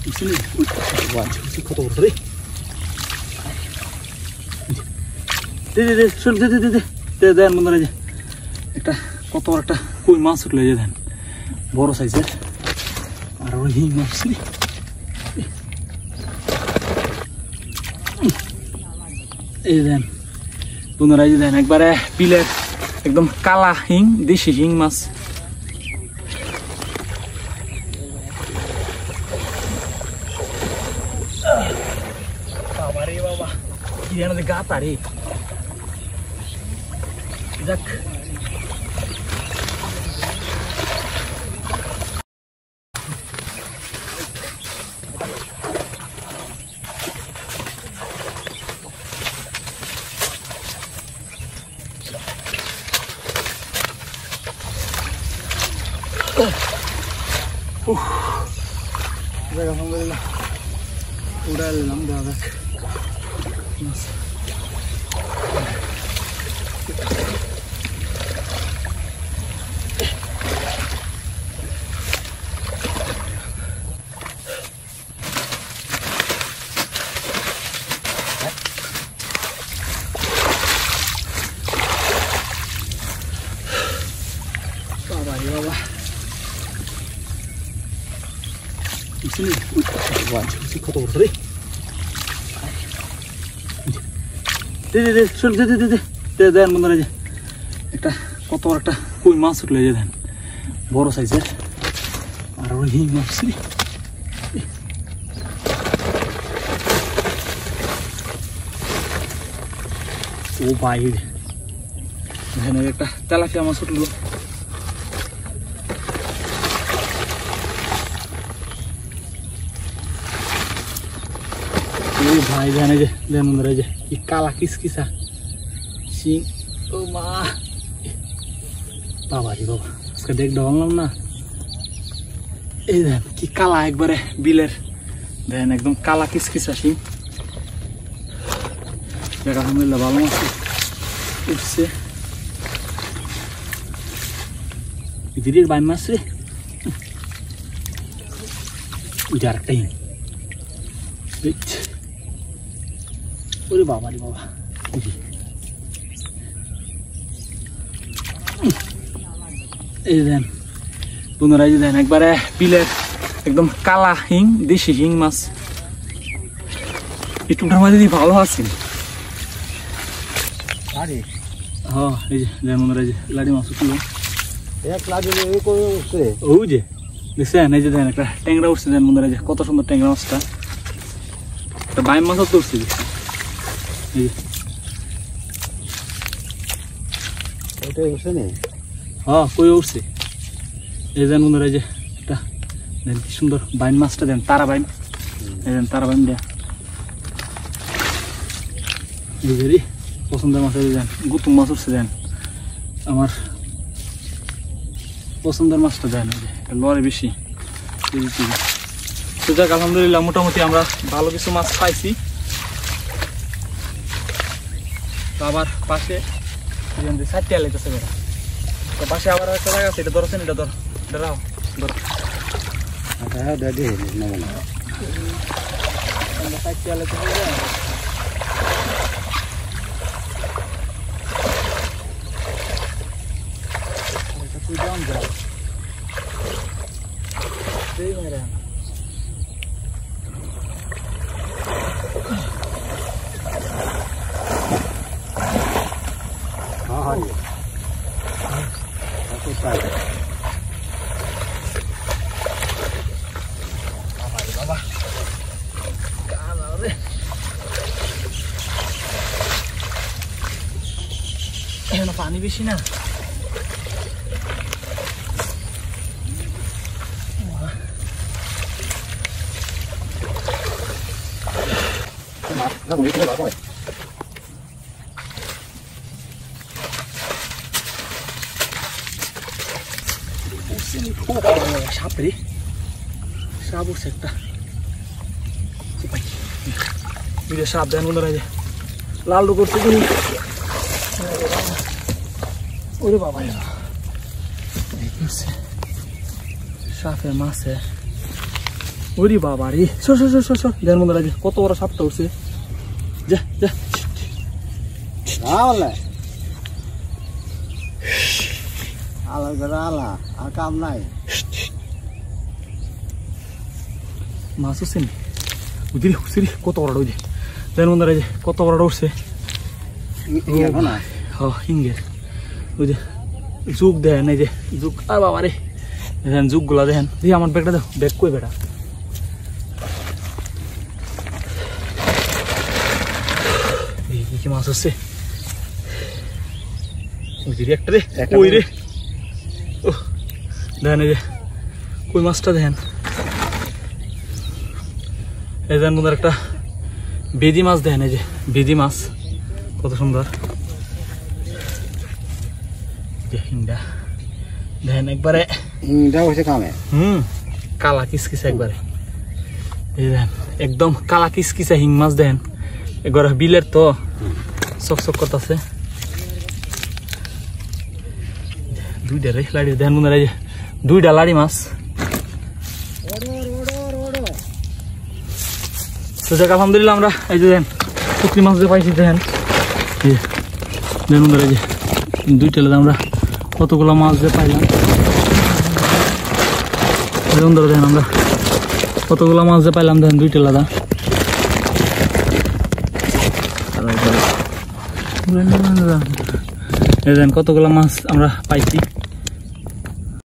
Sini, wah, sih kau tahu tadi. Deh, shun, deh, bener aja. Kita kotor kita koi masuk lagi dan, boros aja. Arwah ini masih. Dan, bener aja dan, ekbar pilar, ekdom kalah hing, desi hing mas. Baba, ini ada gata ri. Jak. Alhamdulillah. Udah lama dah. Mas. Baba. Sini, wah, sih kau tahu tadi. Deh, shun, deh, bener aja. Kita kotor kita koi masuk lagi dan, boros aja. Arwah ini masih. Oh baik. Nah, kita tilapia masuk dulu. भाई जाने जे ले मुंदर जे काला किस-किसा सिंग ओ मां बाबा रे बाबा इसका देख डालना ना ए देन कि काला एक बारे बिलेर देन एकदम काला किस-किसा सिंग देखा हमें लबालों से इससे इधर बाइन मास रे उजार time Udah bawa di bawah. Dan, bener aja dan ekbar pilar, ekdom kalah hing, desi hing mas. Itu nama jadi ভালো আছেন। Lari. Oh, এই যে bener aja, lari masuk dulu. এক লাড়ি এই কই উঠছে। ওই যে, দেখছেন এই যে দেন একটা ট্যাংরা উঠছে দেন bener aja, কত সুন্দর ট্যাংরা মাছটা। একটা বাইম মাছও তুলছে। ওটা উঠছে না? হ্যাঁ, কই উঠছে। এই দেন বন্ধুরা যে এটা দেন কি সুন্দর বাইন মাছটা দেন, তারা বাইন। এই দেন তারা বাইন দেন। এই যে পছন্দের মাছ দেন, গুতুম মাছ উঠছে দেন। আমার পছন্দের মাছটা দেন, লড়ে বেশি। তো যাক আলহামদুলিল্লাহ মোটামুটি আমরা ভালো কিছু মাছ পাইছি। আবার পাশে সাইডটা লাইতেছে বেড়া, তো পাশে আবার একটা জায়গা আছে, এটা ধরছেন, এটা ধরাও ধরো দাদি সাইডটা লাইতেছে তুই যান যাও সেই মেরা पानी बेशी ना সাপ রে, সাপ উঠছে একটা, সাপ দেন বন্ধুরা, লাল করছে কি ওরে বাবা, সাপের মাছে ওরে বাবা রে সর সর সর সর সর দেন বন্ধুরা যে কত বড় সাপটা উঠছে যা যা আলা আলা করে আলা আর কাম নাই মাছ উঠছে নি বুঝলি উঠছে রে কত বড় উঠছে দেন বন্ধুরা যে কত বড় উঠছে এখন না হিঙ্গের ওই যে যুগ দেখেন এই যে যুগ আর বাবা রে দেখেন যুগগুলা দেখেন দিয়ে আমার ব্যাগটা দেখো ব্যাগ কই বেটা কি মাছ হচ্ছে ওই যে একটা রে কই রে ও দেখেন এই যে কই মাছটা দেখেন এই দেখেন বন্ধুরা একটা বেদি মাছ দেখেন এই যে বেদি মাছ কত সুন্দর হিংডা দেখেন একবারে হচ্ছে কামে কালা কিসকিসা একবারে এই দেখেন একদম কালা কিসকিসা হিং মাছ দেখেন একবার বিলের তো চকচক করতেছে দুইটা রে লাড়ি দেখেন মনে হয় দুইটা লাড়ি মাছ তো যাক আলহামদুলিল্লাহ আমরা এই যে দেখেন পুকুরি মাছ যে পাইছি দেখেন দেখেন মনে হয় দুইটা আমরা কতগুলো মাছ যে পাইলাম দেখেন আমরা কতগুলো মাছ যে পাইলাম দেখেন দুইটা লাদা দেখেন কতগুলো মাছ আমরা পাইছি